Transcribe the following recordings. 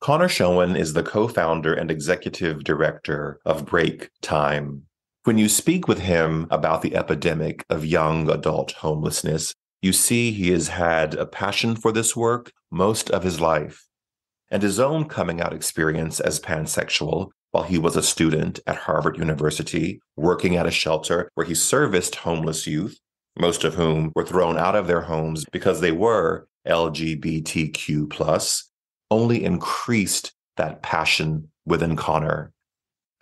Connor Schoen is the co-founder and executive director of Break Time. When you speak with him about the epidemic of young adult homelessness, you see he has had a passion for this work most of his life. And his own coming out experience as pansexual while he was a student at Harvard University, working at a shelter where he serviced homeless youth, most of whom were thrown out of their homes because they were LGBTQ+, only increased that passion within Connor.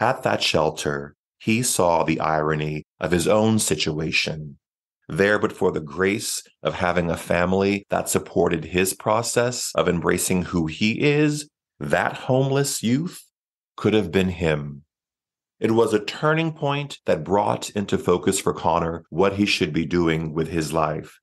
At that shelter, he saw the irony of his own situation. There, but for the grace of having a family that supported his process of embracing who he is, that homeless youth could have been him. It was a turning point that brought into focus for Connor what he should be doing with his life.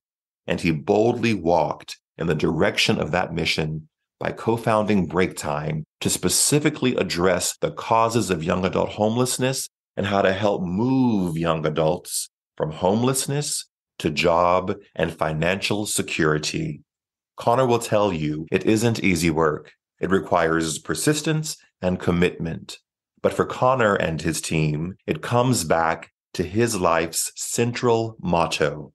And he boldly walked in the direction of that mission by co-founding Break Time to specifically address the causes of young adult homelessness and how to help move young adults from homelessness to job and financial security. Connor will tell you it isn't easy work. It requires persistence and commitment. But for Connor and his team, it comes back to his life's central motto.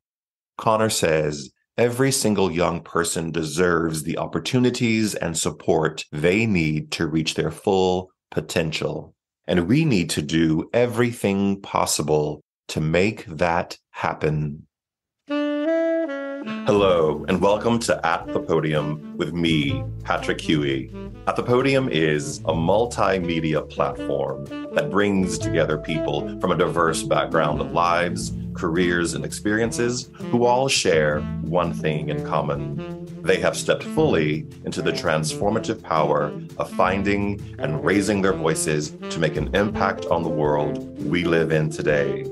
Connor says, every single young person deserves the opportunities and support they need to reach their full potential. And we need to do everything possible to make that happen. Hello, and welcome to At the Podium with me, Patrick Huey. At the Podium is a multimedia platform that brings together people from a diverse background of lives, careers, and experiences who all share one thing in common. They have stepped fully into the transformative power of finding and raising their voices to make an impact on the world we live in today.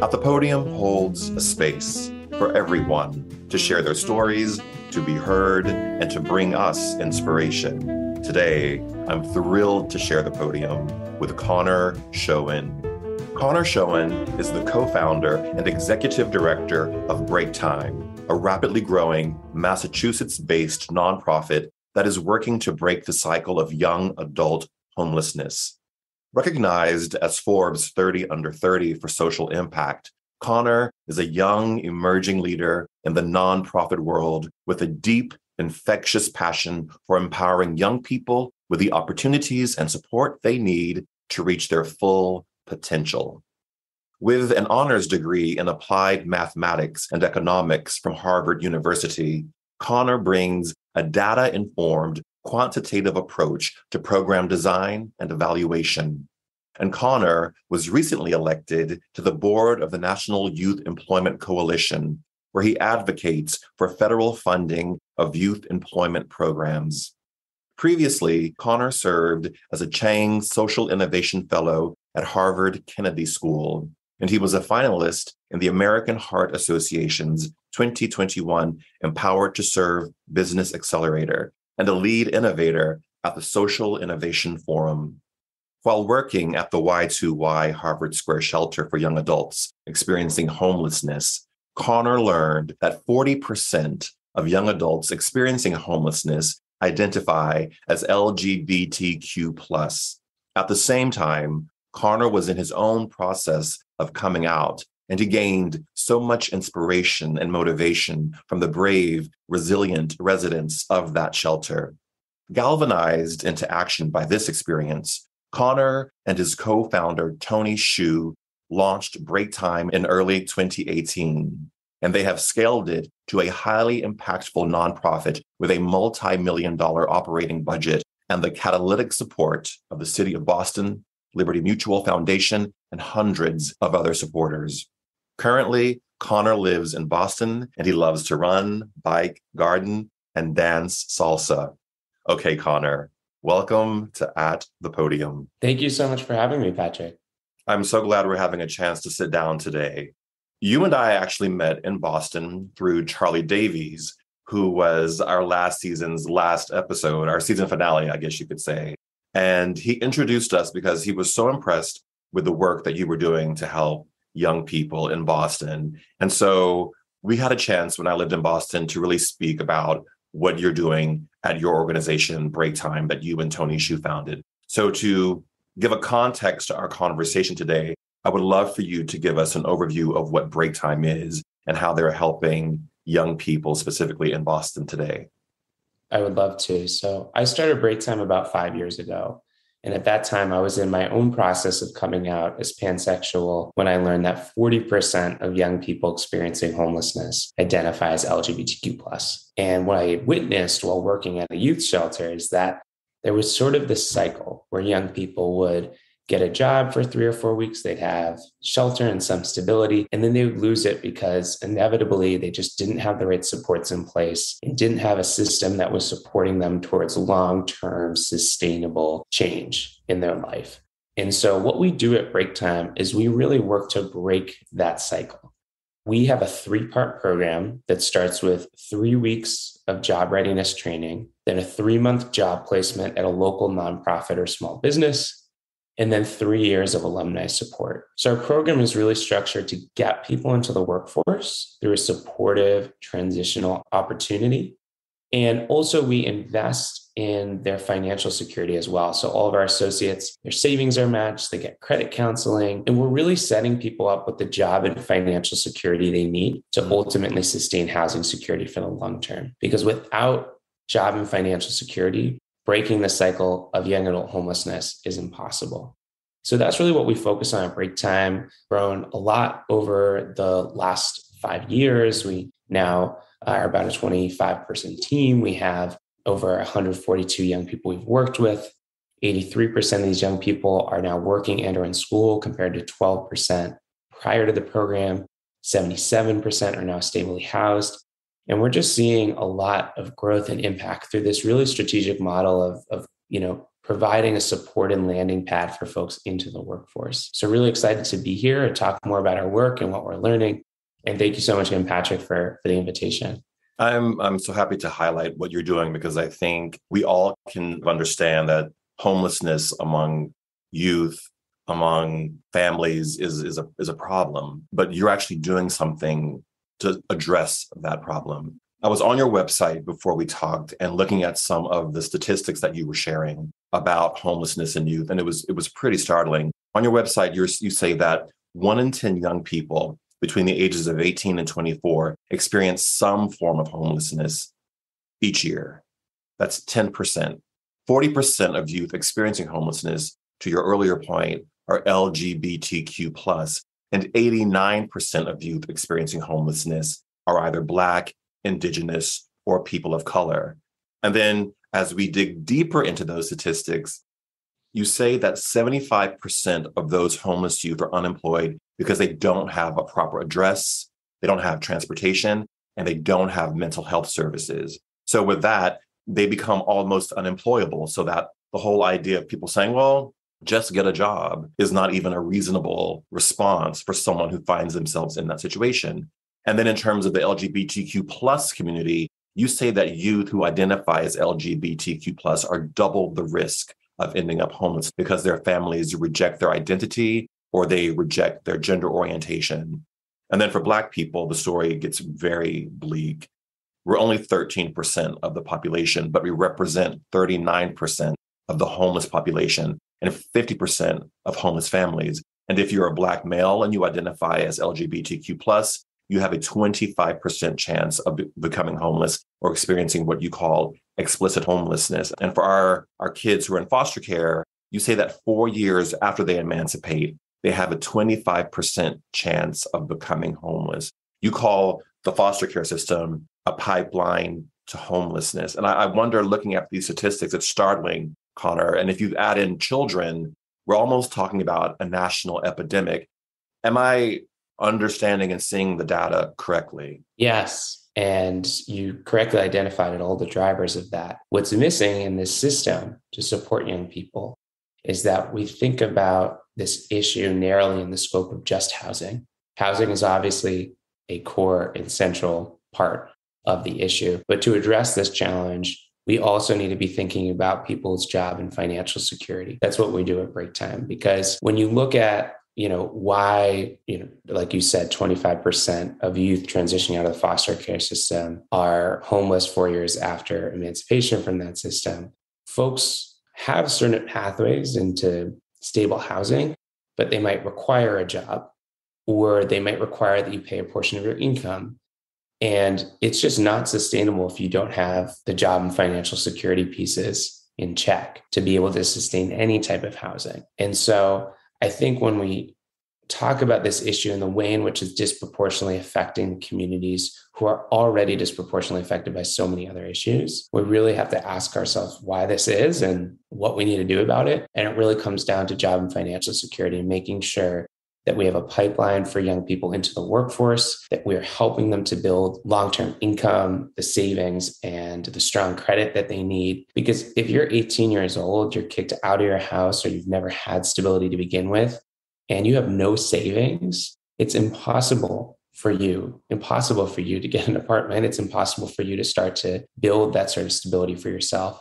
At the Podium holds a space for everyone to share their stories, to be heard, and to bring us inspiration. Today, I'm thrilled to share the podium with Connor Schoen. Connor Schoen is the co-founder and executive director of Break Time, a rapidly growing Massachusetts-based nonprofit that is working to break the cycle of young adult homelessness. Recognized as Forbes 30 Under 30 for social impact, Connor is a young, emerging leader in the nonprofit world with a deep, infectious passion for empowering young people with the opportunities and support they need to reach their full potential. With an honors degree in applied mathematics and economics from Harvard University, Connor brings a data-informed, quantitative approach to program design and evaluation. And Connor was recently elected to the board of the National Youth Employment Coalition, where he advocates for federal funding of youth employment programs. Previously, Connor served as a Chang Social Innovation Fellow at Harvard Kennedy School, and he was a finalist in the American Heart Association's 2021 Empowered to Serve Business Accelerator and a lead innovator at the Social Innovation Forum. While working at the Y2Y Harvard Square Shelter for young adults experiencing homelessness, Connor learned that 40% of young adults experiencing homelessness identify as LGBTQ+. At the same time, Connor was in his own process of coming out, and he gained so much inspiration and motivation from the brave, resilient residents of that shelter. Galvanized into action by this experience, Connor and his co-founder, Tony Xu, launched Break Time in early 2018, and they have scaled it to a highly impactful nonprofit with a multi-million-dollar operating budget and the catalytic support of the City of Boston, Liberty Mutual Foundation, and hundreds of other supporters. Currently, Connor lives in Boston, and he loves to run, bike, garden, and dance salsa. Okay, Connor, welcome to At the Podium. Thank you so much for having me, Patrick. I'm so glad we're having a chance to sit down today. You and I actually met in Boston through Charlie Davies, who was our last season's last episode, our season finale, I guess you could say. And he introduced us because he was so impressed with the work that you were doing to help young people in Boston. And so we had a chance when I lived in Boston to really speak about what you're doing at your organization, Break Time, that you and Tony Shu founded. So to give a context to our conversation today, I would love for you to give us an overview of what Break Time is and how they're helping young people, specifically in Boston today. I would love to. So I started Break Time about 5 years ago. And at that time, I was in my own process of coming out as pansexual when I learned that 40% of young people experiencing homelessness identify as LGBTQ+. And what I had witnessed while working at a youth shelter is that there was sort of this cycle where young people would get a job for 3 or 4 weeks, they'd have shelter and some stability, and then they would lose it because inevitably they just didn't have the right supports in place and didn't have a system that was supporting them towards long-term sustainable change in their life. And so what we do at Break Time is we really work to break that cycle. We have a 3-part program that starts with 3 weeks of job readiness training, then a 3-month job placement at a local nonprofit or small business, and then 3 years of alumni support. So our program is really structured to get people into the workforce through a supportive transitional opportunity. And also we invest in their financial security as well. So all of our associates, their savings are matched, they get credit counseling, and we're really setting people up with the job and financial security they need to ultimately sustain housing security for the long term. Because without job and financial security, breaking the cycle of young adult homelessness is impossible. So that's really what we focus on at Break Time. Grown a lot over the last 5 years. We now are about a 25-person team. We have over 142 young people we've worked with. 83% of these young people are now working and or in school compared to 12% prior to the program. 77% are now stably housed. And we're just seeing a lot of growth and impact through this really strategic model of providing a support and landing pad for folks into the workforce. So really excited to be here and talk more about our work and what we're learning. And thank you so much again, Patrick, for the invitation. I'm so happy to highlight what you're doing because I think we all can understand that homelessness among youth, among families is a problem, but you're actually doing something to address that problem. I was on your website before we talked and looking at some of the statistics that you were sharing about homelessness in youth, and it was pretty startling. On your website, you say that 1 in 10 young people between the ages of 18 and 24 experience some form of homelessness each year. That's 10%. 40% of youth experiencing homelessness, to your earlier point, are LGBTQ+. And 89% of youth experiencing homelessness are either Black, Indigenous, or people of color. And then as we dig deeper into those statistics, you say that 75% of those homeless youth are unemployed because they don't have a proper address, they don't have transportation, and they don't have mental health services. So with that, they become almost unemployable. So that the whole idea of people saying, well, just get a job is not even a reasonable response for someone who finds themselves in that situation. And then in terms of the LGBTQ plus community, you say that youth who identify as LGBTQ plus are double the risk of ending up homeless because their families reject their identity or they reject their gender orientation. And then for Black people, the story gets very bleak. We're only 13% of the population, but we represent 39% of the homeless population and 50% of homeless families. And if you're a Black male and you identify as LGBTQ+, you have a 25% chance of becoming homeless or experiencing what you call explicit homelessness. And for our kids who are in foster care, you say that 4 years after they emancipate, they have a 25% chance of becoming homeless. You call the foster care system a pipeline to homelessness. And I wonder, looking at these statistics, it's startling, Connor. And if you add in children, we're almost talking about a national epidemic. Am I understanding and seeing the data correctly? Yes. And you correctly identified all the drivers of that. What's missing in this system to support young people is that we think about this issue narrowly in the scope of just housing. Housing is obviously a core and central part of the issue. But to address this challenge, we also need to be thinking about people's job and financial security. That's what we do at Break Time. Because when you look at why, like you said, 25% of youth transitioning out of the foster care system are homeless 4 years after emancipation from that system. Folks have certain pathways into stable housing, but they might require a job, or they might require that you pay a portion of your income. And it's just not sustainable if you don't have the job and financial security pieces in check to be able to sustain any type of housing. And so I think when we talk about this issue and the way in which it's disproportionately affecting communities who are already disproportionately affected by so many other issues, we really have to ask ourselves why this is and what we need to do about it. And it really comes down to job and financial security and making sure that we have a pipeline for young people into the workforce, that we're helping them to build long-term income, the savings, and the strong credit that they need. Because if you're 18 years old, you're kicked out of your house, or you've never had stability to begin with, and you have no savings, it's impossible for you to get an apartment. It's impossible for you to start to build that sort of stability for yourself.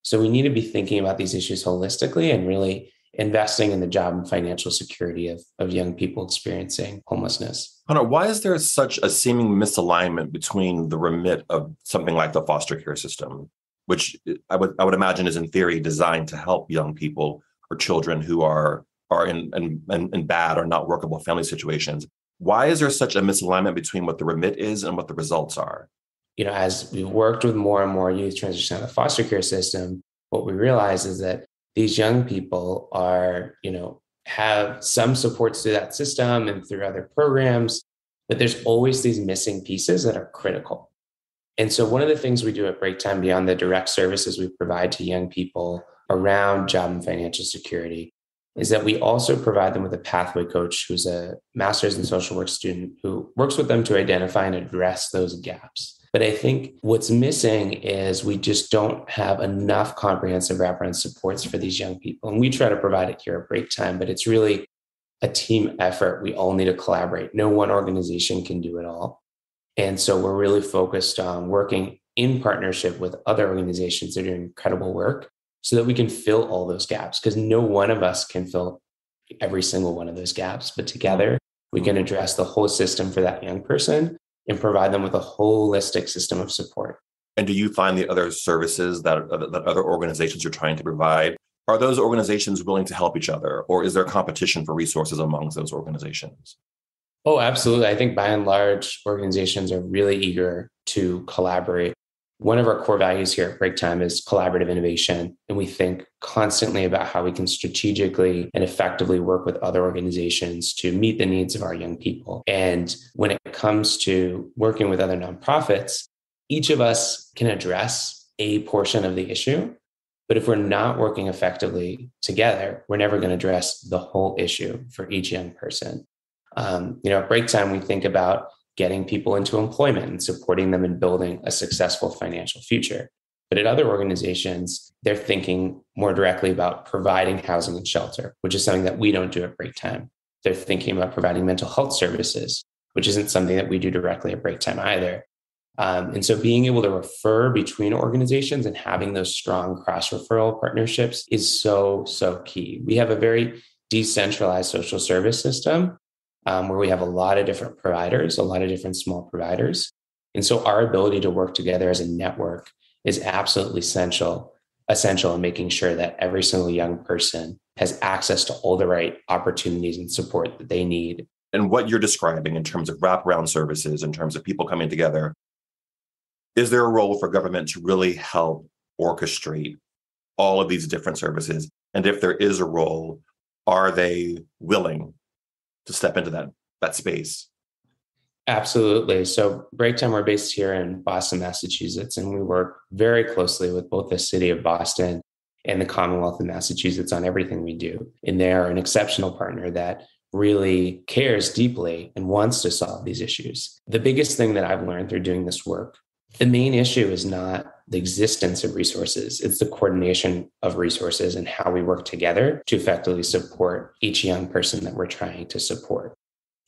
So we need to be thinking about these issues holistically and really investing in the job and financial security of young people experiencing homelessness. Hunter, why is there such a seeming misalignment between the remit of something like the foster care system, which I would imagine is in theory designed to help young people or children who are in bad or not workable family situations? Why is there such a misalignment between what the remit is and what the results are? As we worked with more and more youth transition out of the foster care system, what we realized is that these young people are, have some supports through that system and through other programs, but there's always these missing pieces that are critical. And so one of the things we do at Break Time, beyond the direct services we provide to young people around job and financial security, is that we also provide them with a pathway coach who's a master's in social work student who works with them to identify and address those gaps. But I think what's missing is we just don't have enough comprehensive wraparound supports for these young people. And we try to provide it here at Break Time, but it's really a team effort. We all need to collaborate. No one organization can do it all. And so we're really focused on working in partnership with other organizations that are doing incredible work so that we can fill all those gaps, because no one of us can fill every single one of those gaps. But together, we can address the whole system for that young person and provide them with a holistic system of support. And do you find the other services that other organizations are trying to provide, are those organizations willing to help each other, or is there competition for resources amongst those organizations? Oh, absolutely. I think by and large, organizations are really eager to collaborate. One of our core values here at Break Time is collaborative innovation. And we think constantly about how we can strategically and effectively work with other organizations to meet the needs of our young people. And when it comes to working with other nonprofits, each of us can address a portion of the issue. But if we're not working effectively together, we're never going to address the whole issue for each young person. At Break Time, we think about getting people into employment and supporting them in building a successful financial future. But at other organizations, they're thinking more directly about providing housing and shelter, which is something that we don't do at Break Time. They're thinking about providing mental health services, which isn't something that we do directly at Break Time either. And so being able to refer between organizations and having those strong cross-referral partnerships is so, so key. We have a very decentralized social service system where we have a lot of different providers, a lot of different small providers. And so our ability to work together as a network is absolutely essential in making sure that every single young person has access to all the right opportunities and support that they need. And what you're describing in terms of wraparound services, in terms of people coming together, is there a role for government to really help orchestrate all of these different services? And if there is a role, are they willing to step into that space? Absolutely. So Break Time, we're based here in Boston, Massachusetts, and we work very closely with both the city of Boston and the Commonwealth of Massachusetts on everything we do. And they're an exceptional partner that really cares deeply and wants to solve these issues. The biggest thing that I've learned through doing this work, the main issue is not the existence of resources. It's the coordination of resources and how we work together to effectively support each young person that we're trying to support.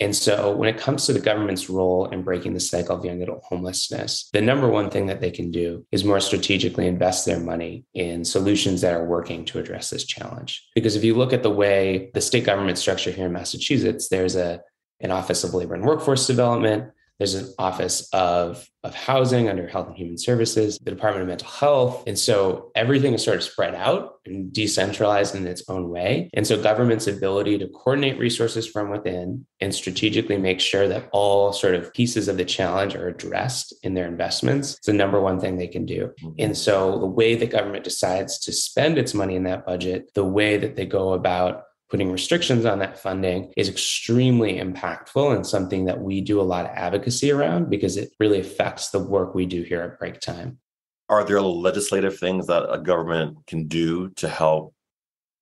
And so when it comes to the government's role in breaking the cycle of young adult homelessness, the number one thing that they can do is more strategically invest their money in solutions that are working to address this challenge. Because if you look at the way the state government structure here in Massachusetts, there's an Office of Labor and Workforce Development. There's an Office of Housing under Health and Human Services, the Department of Mental Health. And so everything is sort of spread out and decentralized in its own way. And so government's ability to coordinate resources from within and strategically make sure that all sort of pieces of the challenge are addressed in their investments is the number one thing they can do. And so the way the government decides to spend its money in that budget, the way that they go about putting restrictions on that funding is extremely impactful and something that we do a lot of advocacy around because it really affects the work we do here at Break Time. Are there legislative things that a government can do to help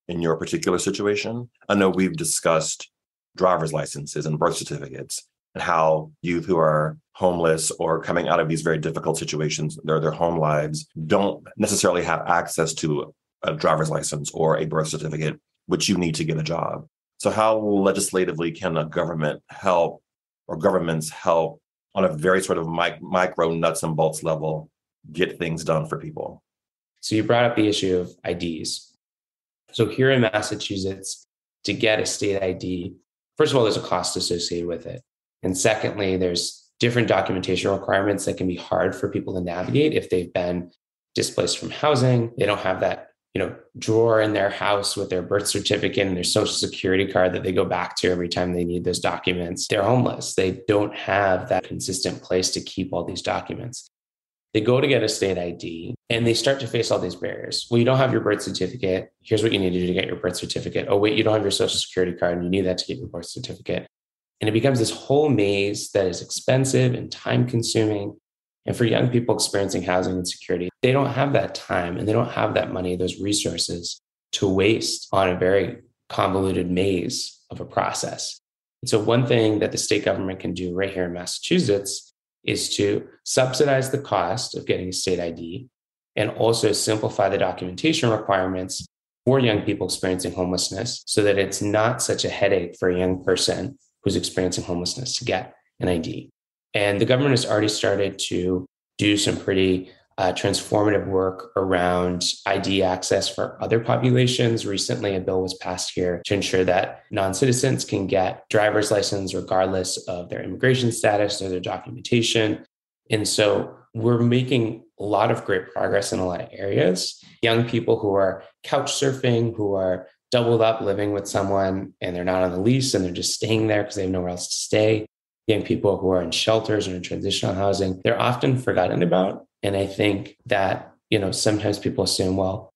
in your particular situation? I know we've discussed driver's licenses and birth certificates and how youth who are homeless or coming out of these very difficult situations, their home lives, don't necessarily have access to a driver's license or a birth certificate, which you need to get a job. So how legislatively can a government help or governments help on a very sort of micro nuts and bolts level get things done for people? So you brought up the issue of IDs. So here in Massachusetts, to get a state ID, first of all, there's a cost associated with it. And secondly, there's different documentation requirements that can be hard for people to navigate if they've been displaced from housing. They don't have that drawer in their house with their birth certificate and their social security card that they go back to every time they need those documents. They're homeless. They don't have that consistent place to keep all these documents. They go to get a state ID and they start to face all these barriers. Well, you don't have your birth certificate. Here's what you need to do to get your birth certificate. Oh, wait, you don't have your social security card and you need that to get your birth certificate. And it becomes this whole maze that is expensive and time consuming. And for young people experiencing housing insecurity, they don't have that time and they don't have that money, those resources to waste on a very convoluted maze of a process. And so one thing that the state government can do right here in Massachusetts is to subsidize the cost of getting a state ID and also simplify the documentation requirements for young people experiencing homelessness so that it's not such a headache for a young person who's experiencing homelessness to get an ID. And the government has already started to do some pretty transformative work around ID access for other populations. Recently, a bill was passed here to ensure that non-citizens can get driver's license regardless of their immigration status or their documentation. And so we're making a lot of great progress in a lot of areas. Young people who are couch surfing, who are doubled up living with someone and they're not on the lease and they're just staying there because they have nowhere else to stay. Young people who are in shelters or in transitional housing, they're often forgotten about. And I think that, sometimes people assume, well,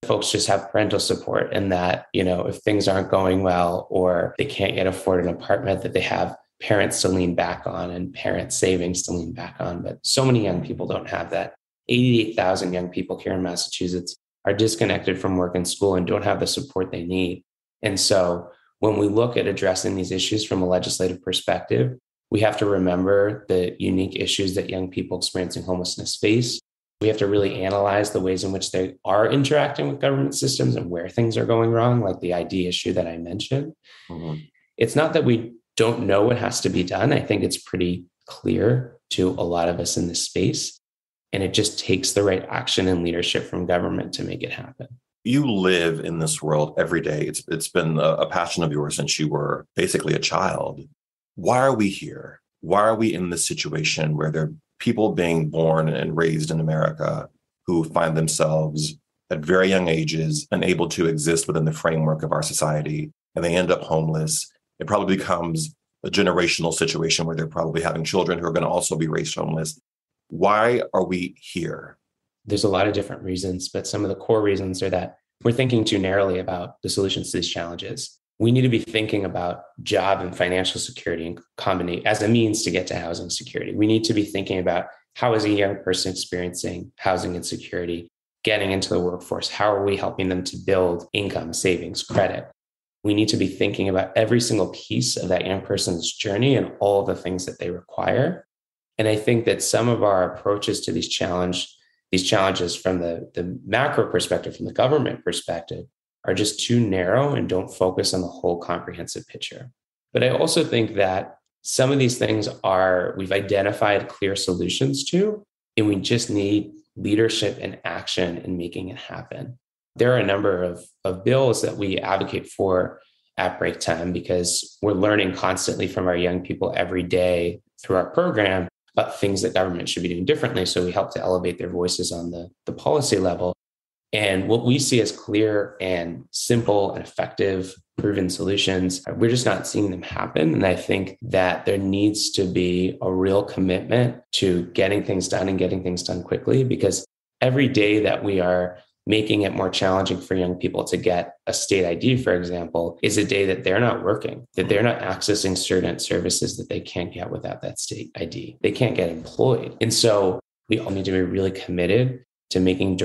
folks just have parental support and that, if things aren't going well or they can't yet afford an apartment, that they have parents to lean back on and parent savings to lean back on. But so many young people don't have that. 88,000 young people here in Massachusetts are disconnected from work and school and don't have the support they need. And so when we look at addressing these issues from a legislative perspective, we have to remember the unique issues that young people experiencing homelessness face. We have to really analyze the ways in which they are interacting with government systems and where things are going wrong, like the ID issue that I mentioned. Mm-hmm. It's not that we don't know what has to be done. I think it's pretty clear to a lot of us in this space. And it just takes the right action and leadership from government to make it happen. You live in this world every day. It's been a passion of yours since you were basically a child. Why are we here? Why are we in this situation where there are people being born and raised in America who find themselves at very young ages unable to exist within the framework of our society, and they end up homeless? It probably becomes a generational situation where they're probably having children who are going to also be raised homeless. Why are we here? There's a lot of different reasons, but some of the core reasons are that we're thinking too narrowly about the solutions to these challenges. We need to be thinking about job and financial security and combination as a means to get to housing security. We need to be thinking about how is a young person experiencing housing insecurity, getting into the workforce? How are we helping them to build income, savings, credit? We need to be thinking about every single piece of that young person's journey and all the things that they require. And I think that some of our approaches to these challenges from the macro perspective, from the government perspective, are just too narrow and don't focus on the whole comprehensive picture. But I also think that some of these things we've identified clear solutions to, and we just need leadership and action in making it happen. There are a number of bills that we advocate for at break time because we're learning constantly from our young people every day through our program about things that government should be doing differently. So we help to elevate their voices on the policy level. And what we see as clear and simple and effective proven solutions, we're just not seeing them happen. And I think that there needs to be a real commitment to getting things done and getting things done quickly, because every day that we are making it more challenging for young people to get a state ID, for example, is a day that they're not working, that they're not accessing certain services that they can't get without that state ID. They can't get employed. And so we all need to be really committed to taking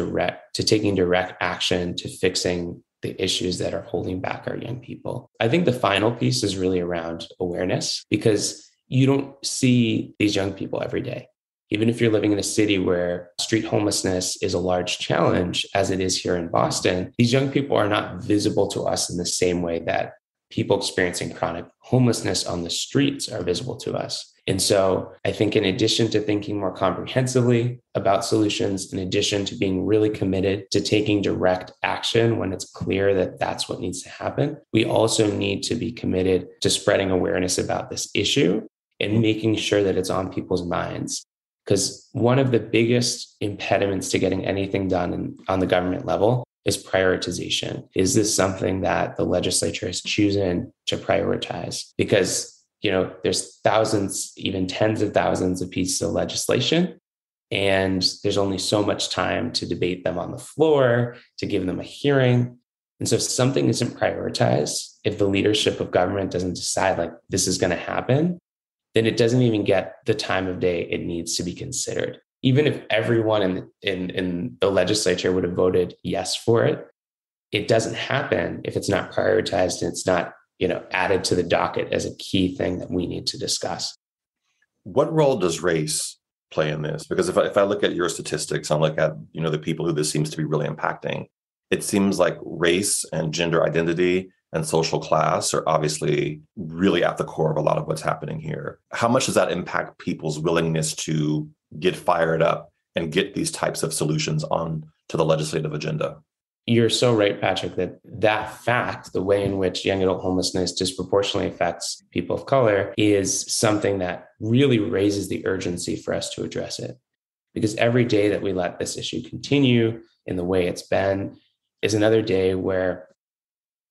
direct action to fixing the issues that are holding back our young people. I think the final piece is really around awareness, because you don't see these young people every day. Even if you're living in a city where street homelessness is a large challenge, as it is here in Boston, these young people are not visible to us in the same way that people experiencing chronic homelessness on the streets are visible to us. And so I think in addition to thinking more comprehensively about solutions, in addition to being really committed to taking direct action when it's clear that that's what needs to happen, we also need to be committed to spreading awareness about this issue and making sure that it's on people's minds. Because one of the biggest impediments to getting anything done on the government level is prioritization. Is this something that the legislature has chosen to prioritize? Because, there's thousands, even tens of thousands of pieces of legislation, and there's only so much time to debate them on the floor, to give them a hearing. And so if something isn't prioritized, if the leadership of government doesn't decide like this is going to happen, then it doesn't even get the time of day it needs to be considered. Even if everyone in the legislature would have voted yes for it, it doesn't happen if it's not prioritized and it's not, added to the docket as a key thing that we need to discuss. What role does race play in this? Because if I look at your statistics and look at, the people who this seems to be really impacting, it seems like race and gender identity and social class are obviously really at the core of a lot of what's happening here. How much does that impact people's willingness to get fired up and get these types of solutions on to the legislative agenda? You're so right, Patrick, that fact, the way in which young adult homelessness disproportionately affects people of color, is something that really raises the urgency for us to address it. Because every day that we let this issue continue in the way it's been is another day where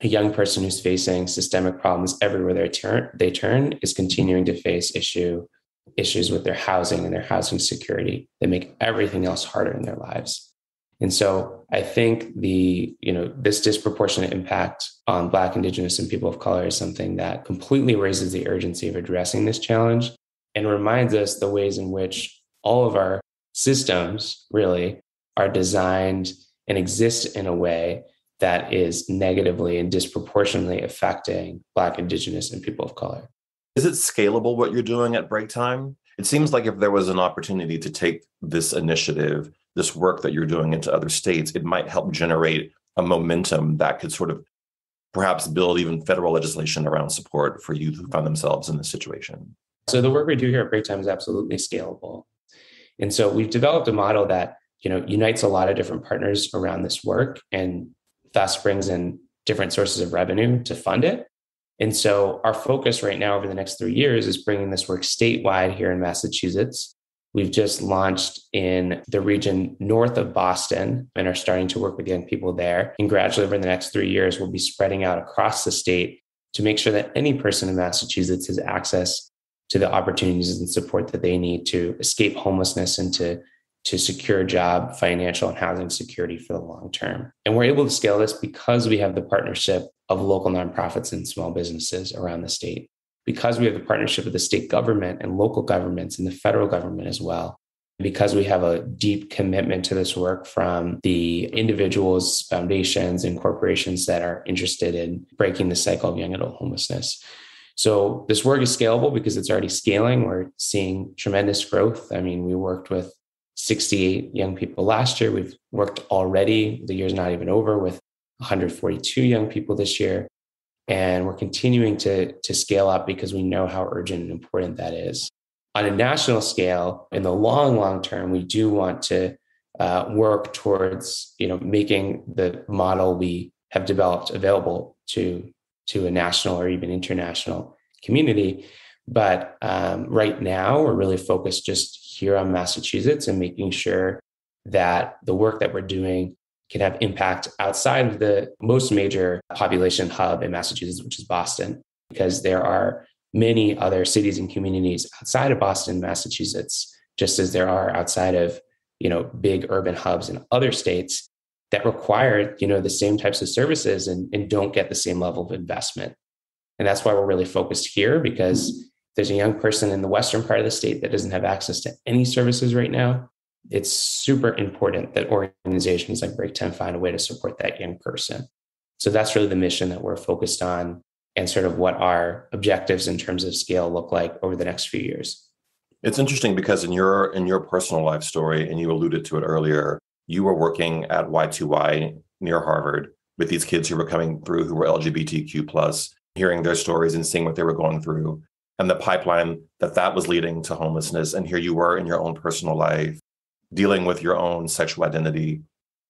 a young person who's facing systemic problems everywhere they turn is continuing to face issues with their housing and their housing security that make everything else harder in their lives. And so I think this disproportionate impact on Black, Indigenous, and people of color is something that completely raises the urgency of addressing this challenge and reminds us the ways in which all of our systems really are designed and exist in a way that is negatively and disproportionately affecting Black, Indigenous, and people of color. Is it scalable what you're doing at break time? It seems like if there was an opportunity to take this initiative, this work that you're doing into other states, it might help generate a momentum that could sort of perhaps build even federal legislation around support for youth who find themselves in this situation. So the work we do here at break time is absolutely scalable. And so we've developed a model that, unites a lot of different partners around this work and thus brings in different sources of revenue to fund it. And so our focus right now over the next 3 years is bringing this work statewide here in Massachusetts. We've just launched in the region north of Boston and are starting to work with young people there. And gradually over the next 3 years, we'll be spreading out across the state to make sure that any person in Massachusetts has access to the opportunities and support that they need to escape homelessness and to secure job, financial, and housing security for the long term. And we're able to scale this because we have the partnership of local nonprofits and small businesses around the state, because we have the partnership of the state government and local governments and the federal government as well, because we have a deep commitment to this work from the individuals, foundations, and corporations that are interested in breaking the cycle of young adult homelessness. So this work is scalable because it's already scaling. We're seeing tremendous growth. I mean, we worked with 68 young people last year. We've worked already, the year's not even over, with 142 young people this year. And we're continuing to scale up because we know how urgent and important that is. On a national scale, in the long term, we do want to work towards, making the model we have developed available to a national or even international community. But right now, we're really focused just here on Massachusetts and making sure that the work that we're doing can have impact outside of the most major population hub in Massachusetts, which is Boston, because there are many other cities and communities outside of Boston, Massachusetts, just as there are outside of, big urban hubs in other states that require, the same types of services and don't get the same level of investment. And that's why we're really focused here, because there's a young person in the western part of the state that doesn't have access to any services right now. It's super important that organizations like Break 10 find a way to support that young person. So that's really the mission that we're focused on and sort of what our objectives in terms of scale look like over the next few years. It's interesting because in your personal life story, and you alluded to it earlier, you were working at Y2Y near Harvard with these kids who were coming through who were LGBTQ+, hearing their stories and seeing what they were going through and the pipeline that was leading to homelessness. And here you were in your own personal life, dealing with your own sexual identity.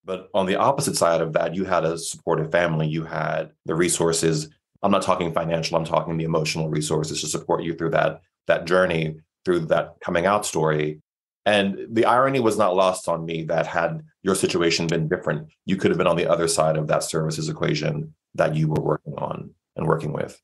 But on the opposite side of that, you had a supportive family. You had the resources. I'm not talking financial, I'm talking the emotional resources to support you through that journey, through that coming out story. And the irony was not lost on me that had your situation been different, you could have been on the other side of that services equation that you were working on and working with.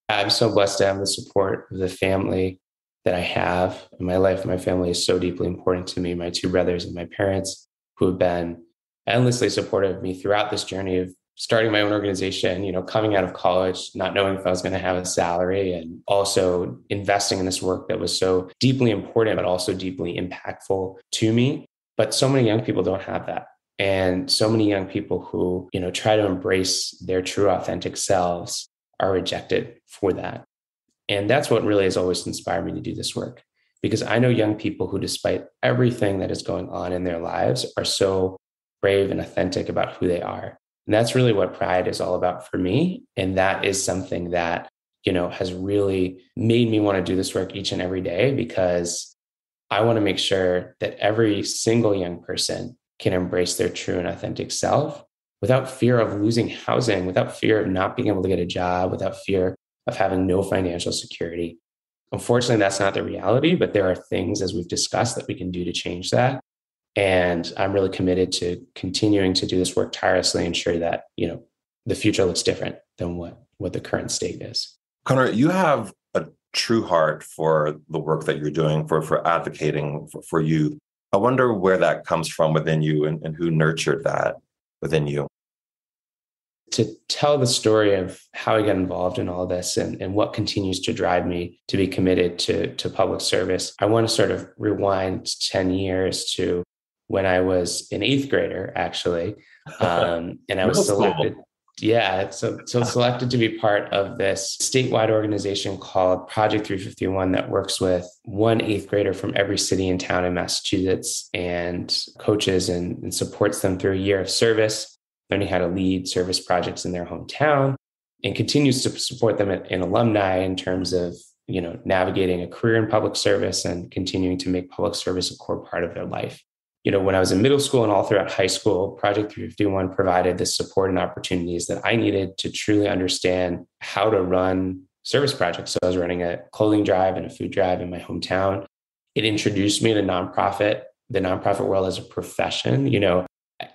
I'm so blessed to have the support of the family that I have in my life. My family is so deeply important to me. My two brothers and my parents, who have been endlessly supportive of me throughout this journey of starting my own organization, coming out of college, not knowing if I was going to have a salary, and also investing in this work that was so deeply important, but also deeply impactful to me. But so many young people don't have that. And so many young people who, try to embrace their true, authentic selves are rejected for that. And that's what really has always inspired me to do this work, because I know young people who, despite everything that is going on in their lives, are so brave and authentic about who they are. And that's really what Pride is all about for me. And that is something that, has really made me want to do this work each and every day, because I want to make sure that every single young person can embrace their true and authentic self without fear of losing housing, without fear of not being able to get a job, without fear of having no financial security. Unfortunately, that's not the reality, but there are things, as we've discussed, that we can do to change that. And I'm really committed to continuing to do this work tirelessly, ensure that, the future looks different than what the current state is. Connor, you have a true heart for the work that you're doing, for advocating for youth. I wonder where that comes from within you and who nurtured that within you. To tell the story of how I got involved in all this and what continues to drive me to be committed to public service, I want to sort of rewind 10 years to when I was an eighth grader, actually. And I was selected. Yeah. So selected to be part of this statewide organization called Project 351 that works with one eighth grader from every city and town in Massachusetts and coaches and supports them through a year of service, learning how to lead service projects in their hometown, and continues to support them in alumni in terms of, navigating a career in public service and continuing to make public service a core part of their life. When I was in middle school and all throughout high school, Project 351 provided the support and opportunities that I needed to truly understand how to run service projects. So I was running a clothing drive and a food drive in my hometown. It introduced me to the nonprofit world as a profession.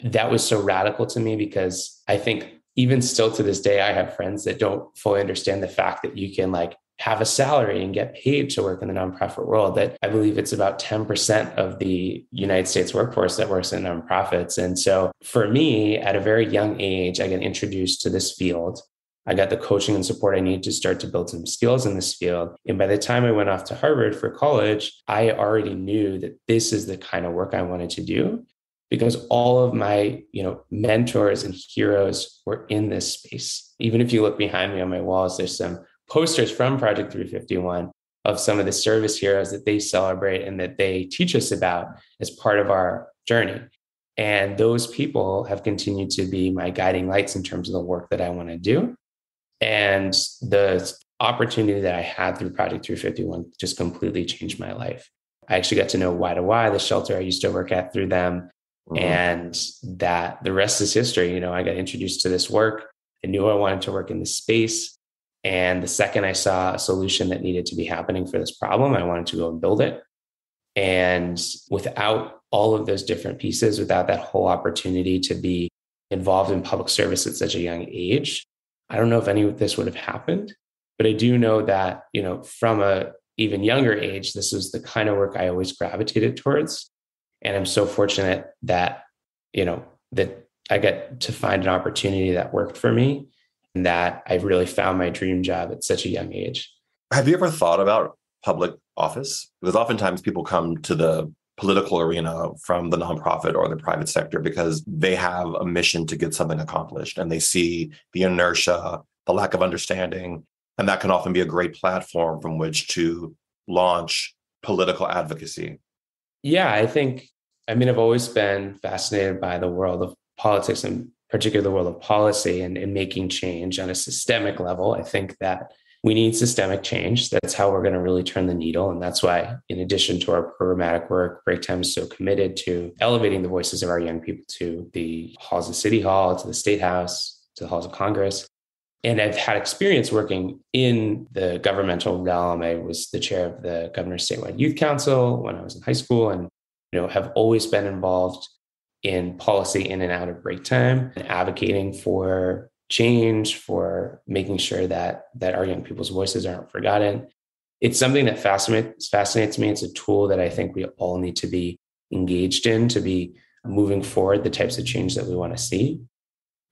That was so radical to me, because I think even still to this day, I have friends that don't fully understand the fact that you can have a salary and get paid to work in the nonprofit world. That I believe it's about 10% of the United States workforce that works in nonprofits. And so for me, at a very young age, I got introduced to this field. I got the coaching and support I needed to start to build some skills in this field. And by the time I went off to Harvard for college, I already knew that this is the kind of work I wanted to do, because all of my, mentors and heroes were in this space. Even if you look behind me on my walls, there's some posters from Project 351 of some of the service heroes that they celebrate and that they teach us about as part of our journey. And those people have continued to be my guiding lights in terms of the work that I want to do. And the opportunity that I had through Project 351 just completely changed my life. I actually got to know Y to Y, the shelter I used to work at, through them. And that the rest is history. I got introduced to this work. I knew I wanted to work in this space. And the second I saw a solution that needed to be happening for this problem, I wanted to go and build it. And without all of those different pieces, without that whole opportunity to be involved in public service at such a young age, I don't know if any of this would have happened. But I do know that, from a even younger age, this was the kind of work I always gravitated towards. And I'm so fortunate that, that I got to find an opportunity that worked for me and that I really found my dream job at such a young age. Have you ever thought about public office? Because oftentimes people come to the political arena from the nonprofit or the private sector because they have a mission to get something accomplished and they see the inertia, the lack of understanding, and that can often be a great platform from which to launch political advocacy. Yeah, I've always been fascinated by the world of politics and particularly the world of policy and making change on a systemic level. I think that we need systemic change. That's how we're going to really turn the needle. And that's why, in addition to our programmatic work, Break Time is so committed to elevating the voices of our young people to the halls of City Hall, to the State House, to the halls of Congress. And I've had experience working in the governmental realm. I was the chair of the Governor's Statewide Youth Council when I was in high school and, have always been involved in policy in and out of break time and advocating for change, for making sure that our young people's voices aren't forgotten. It's something that fascinates me. It's a tool that I think we all need to be engaged in to be moving forward the types of change that we want to see.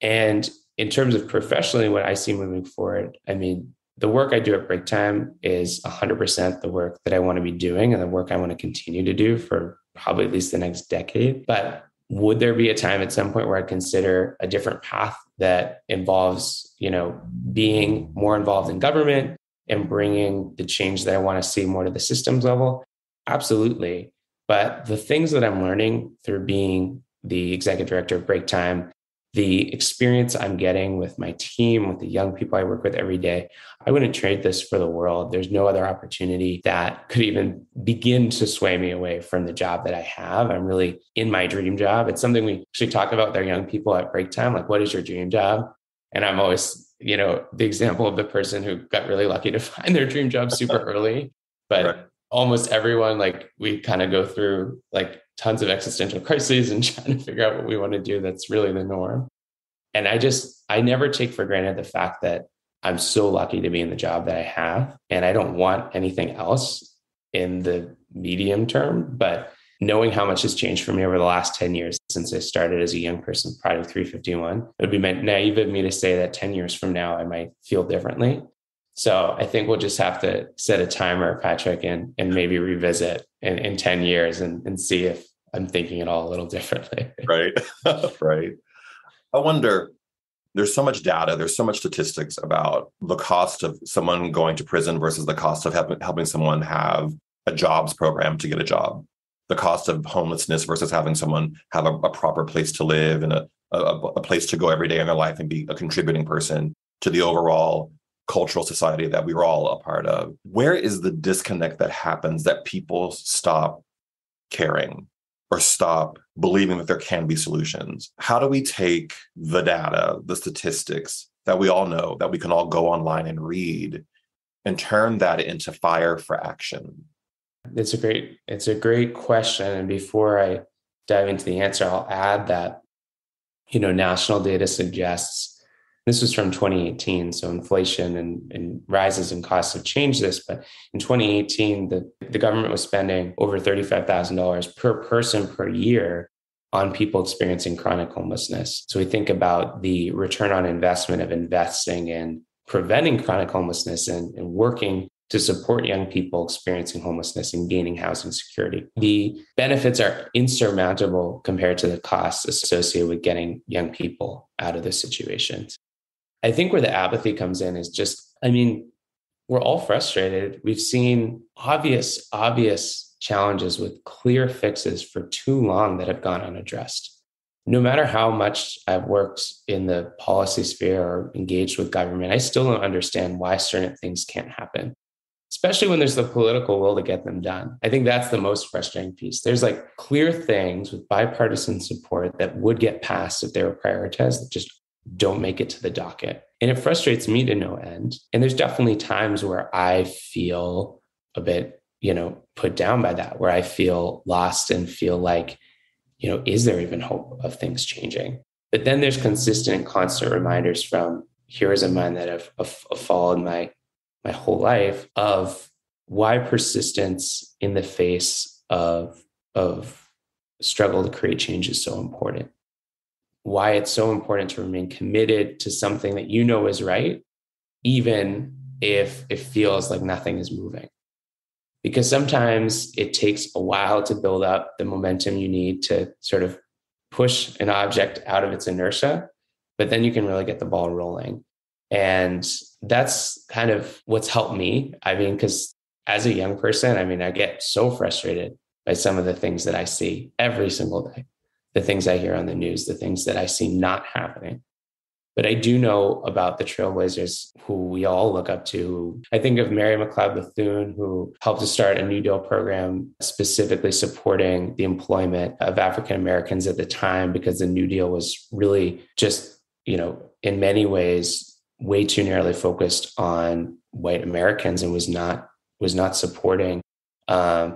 And in terms of professionally, what I see moving forward, the work I do at break time is 100% the work that I want to be doing and the work I want to continue to do for probably at least the next decade. But would there be a time at some point where I consider a different path that involves, being more involved in government and bringing the change that I want to see more to the systems level? Absolutely. But the things that I'm learning through being the executive director of Break Time, the experience I'm getting with my team, with the young people I work with every day, I wouldn't trade this for the world. There's no other opportunity that could even begin to sway me away from the job that I have. I'm really in my dream job. It's something we actually talk about with our young people at break time. Like, what is your dream job? And I'm always, the example of the person who got really lucky to find their dream job super early. But right. Almost everyone, we kind of go through tons of existential crises and trying to figure out what we want to do. That's really the norm. And I never take for granted the fact that I'm so lucky to be in the job that I have. And I don't want anything else in the medium term, but knowing how much has changed for me over the last 10 years since I started as a young person, Project 351, it would be naive of me to say that 10 years from now, I might feel differently. So I think we'll just have to set a timer, Patrick, and maybe revisit in 10 years and see if I'm thinking it all a little differently. Right. Right. I wonder, there's so much data, there's so much statistics about the cost of someone going to prison versus the cost of helping someone have a jobs program to get a job, the cost of homelessness versus having someone have a proper place to live and a place to go every day in their life and be a contributing person to the overall cultural society that we're all a part of. Where is the disconnect that happens that people stop caring or stop believing that there can be solutions? How do we take the data, the statistics that we all know, that we can all go online and read, and turn that into fire for action? It's a great question. And before I dive into the answer, I'll add that, national data suggests, this was from 2018, so inflation and rises in costs have changed this. But in 2018, the government was spending over $35,000 per person per year on people experiencing chronic homelessness. So we think about the return on investment of investing in preventing chronic homelessness and working to support young people experiencing homelessness and gaining housing security. The benefits are insurmountable compared to the costs associated with getting young people out of this situation. I think where the apathy comes in is just, we're all frustrated. We've seen obvious challenges with clear fixes for too long that have gone unaddressed. no matter how much I've worked in the policy sphere or engaged with government, I still don't understand why certain things can't happen, especially when there's the political will to get them done. I think that's the most frustrating piece. There's like clear things with bipartisan support that would get passed if they were prioritized that just don't make it to the docket. And it frustrates me to no end. And there's definitely times where I feel a bit, put down by that, where I feel lost and feel like, is there even hope of things changing? But then there's consistent and constant reminders from heroes of mine that have followed my whole life of why persistence in the face of struggle to create change is so important. Why it's so important to remain committed to something that is right, even if it feels like nothing is moving. Because sometimes it takes a while to build up the momentum you need to sort of push an object out of its inertia, but then you can really get the ball rolling. And that's kind of what's helped me. I mean, because as a young person, I get so frustrated by some of the things that I see every single day, the things I hear on the news, the things that I see not happening. But I do know about the trailblazers who we all look up to. I think of Mary McLeod Bethune, who helped to start a New Deal program specifically supporting the employment of African Americans at the time, because the New Deal was really just, in many ways, way too narrowly focused on white Americans and was not supporting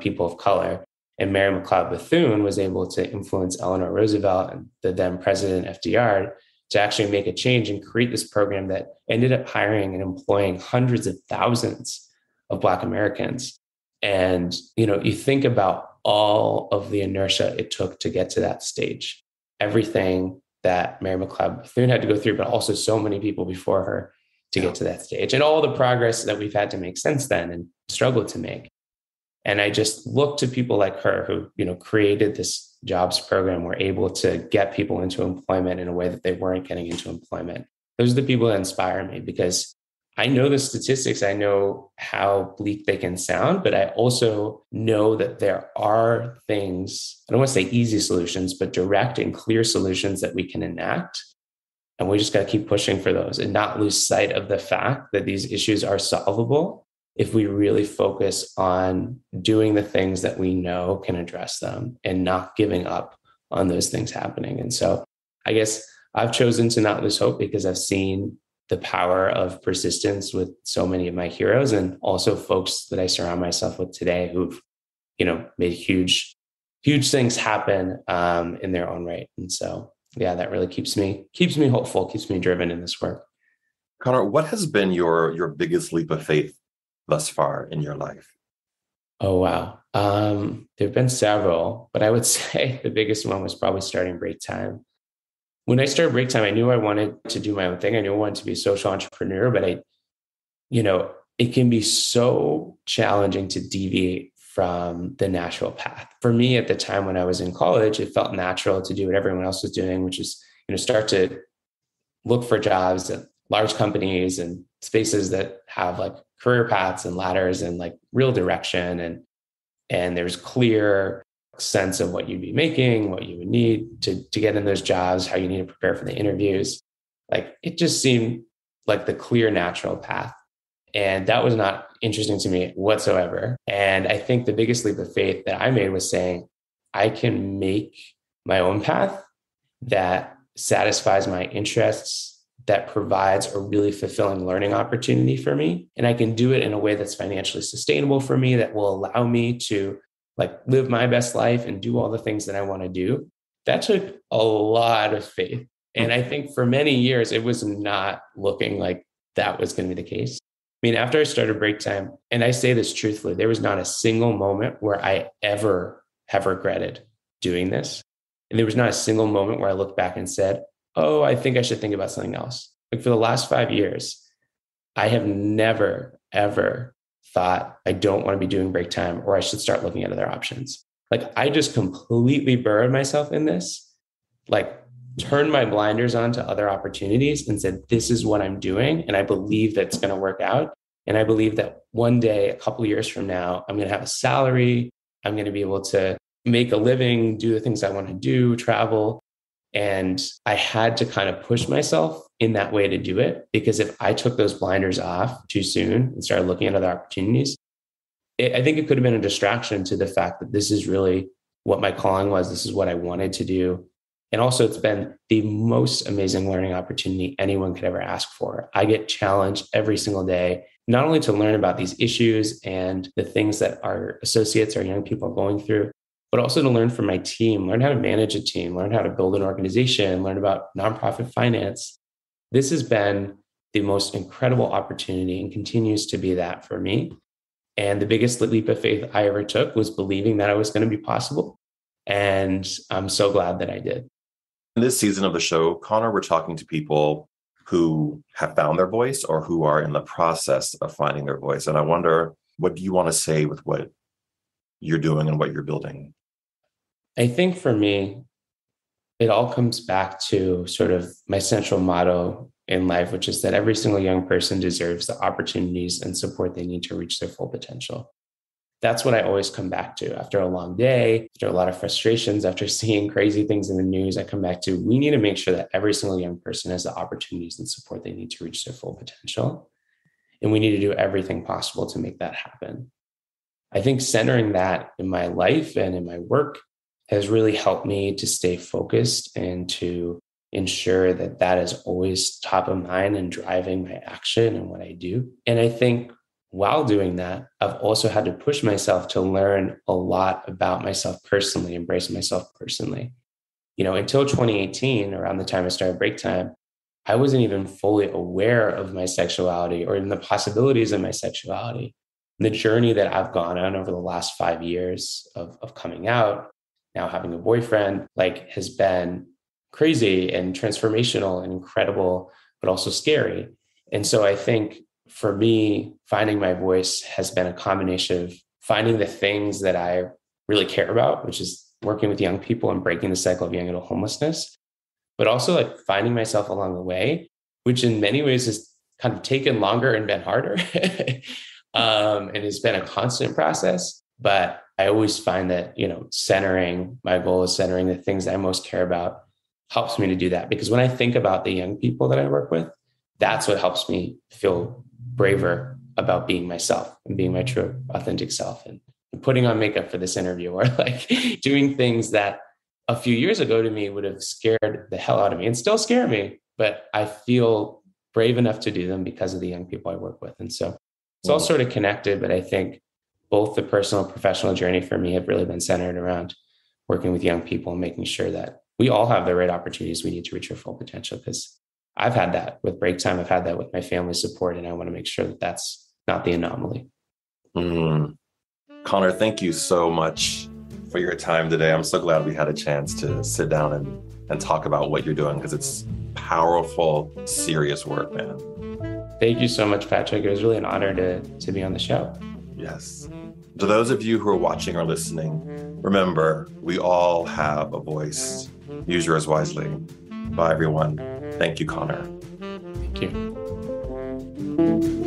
people of color. And Mary McLeod Bethune was able to influence Eleanor Roosevelt and the then President FDR to actually make a change and create this program that ended up hiring and employing hundreds of thousands of Black Americans. And, you think about all of the inertia it took to get to that stage, everything that Mary McLeod Bethune had to go through, but also so many people before her to get to that stage, and all the progress that we've had to make since then and struggled to make. And I just look to people like her who, created this jobs program, were able to get people into employment in a way that they weren't getting into employment. Those are the people that inspire me, because I know the statistics. I know how bleak they can sound, but I also know that there are things, I don't want to say easy solutions, but direct and clear solutions that we can enact. And we just got to keep pushing for those and not lose sight of the fact that these issues are solvable if we really focus on doing the things that we know can address them and not giving up on those things happening. And so I guess I've chosen to not lose hope because I've seen the power of persistence with so many of my heroes, and also folks that I surround myself with today who've, made huge things happen in their own right. And so, yeah, that really keeps me hopeful, keeps me driven in this work. Connor, what has been your biggest leap of faith thus far in your life? Oh, wow. There've been several, but I would say the biggest one was probably starting Break Time. When I started Break Time, I knew I wanted to do my own thing. I knew I wanted to be a social entrepreneur, but it can be so challenging to deviate from the natural path. For me, at the time when I was in college, it felt natural to do what everyone else was doing, which is, start to look for jobs at large companies and spaces that have like career paths and ladders and like real direction. And there's clear sense of what you'd be making, what you would need to get in those jobs, how you need to prepare for the interviews. Like, it just seemed like the clear natural path. And that was not interesting to me whatsoever. And I think the biggest leap of faith that I made was saying, I can make my own path that satisfies my interests, that provides a really fulfilling learning opportunity for me. And I can do it in a way that's financially sustainable for me, that will allow me to live my best life and do all the things that I want to do. That took a lot of faith. And I think for many years, it was not looking like that was going to be the case. I mean, after I started Break Time, and I say this truthfully, there was not a single moment where I ever have regretted doing this. And there was not a single moment where I looked back and said, oh, I think I should think about something else. For the last 5 years, I have never, ever thought I don't want to be doing Break Time, or I should start looking at other options. I just completely buried myself in this, turned my blinders on to other opportunities and said, this is what I'm doing. And I believe that it's going to work out. And I believe that one day, a couple of years from now, I'm going to have a salary. I'm going to be able to make a living, do the things I want to do, travel. And I had to kind of push myself in that way to do it, because if I took those blinders off too soon and started looking at other opportunities, I think it could have been a distraction to the fact that this is really what my calling was. This is what I wanted to do. And also, it's been the most amazing learning opportunity anyone could ever ask for. I get challenged every single day, not only to learn about these issues and the things that our associates, our young people are going through, but also to learn from my team, learn how to manage a team, learn how to build an organization, learn about nonprofit finance. This has been the most incredible opportunity and continues to be that for me. And the biggest leap of faith I ever took was believing that it was going to be possible. And I'm so glad that I did. In this season of the show, Connor, we're talking to people who have found their voice or who are in the process of finding their voice. And I wonder, what do you want to say with what you're doing and what you're building? I think for me, it all comes back to sort of my central motto in life, which is that every single young person deserves the opportunities and support they need to reach their full potential. That's what I always come back to after a long day, after a lot of frustrations, after seeing crazy things in the news. I come back to, we need to make sure that every single young person has the opportunities and support they need to reach their full potential. And we need to do everything possible to make that happen. I think centering that in my life and in my work has really helped me to stay focused and to ensure that that is always top of mind and driving my action and what I do. And I think while doing that, I've also had to push myself to learn a lot about myself personally, embrace myself personally. Until 2018, around the time I started Break Time, I wasn't even fully aware of my sexuality or even the possibilities of my sexuality. The journey that I've gone on over the last 5 years of coming out, now having a boyfriend, has been crazy and transformational and incredible, but also scary. And so I think for me, finding my voice has been a combination of finding the things that I really care about, which is working with young people and breaking the cycle of young adult homelessness, but also finding myself along the way, which in many ways has kind of taken longer and been harder. And it's been a constant process. But I always find that, centering my goals, centering the things that I most care about helps me to do that. Because when I think about the young people that I work with, that's what helps me feel braver about being myself and being my true, authentic self and putting on makeup for this interview, or doing things that a few years ago to me would have scared the hell out of me and still scare me. But I feel brave enough to do them because of the young people I work with. And so it's all sort of connected, but I think both the personal and professional journey for me have really been centered around working with young people and making sure that we all have the right opportunities we need to reach our full potential. Because I've had that with Break Time. I've had that with my family support, and I want to make sure that that's not the anomaly. Connor, thank you so much for your time today. I'm so glad we had a chance to sit down and talk about what you're doing, because it's powerful, serious work, man. Thank you so much, Patrick. It was really an honor to be on the show. Yes. To those of you who are watching or listening, remember, we all have a voice. Use yours wisely. Bye, everyone. Thank you, Connor. Thank you.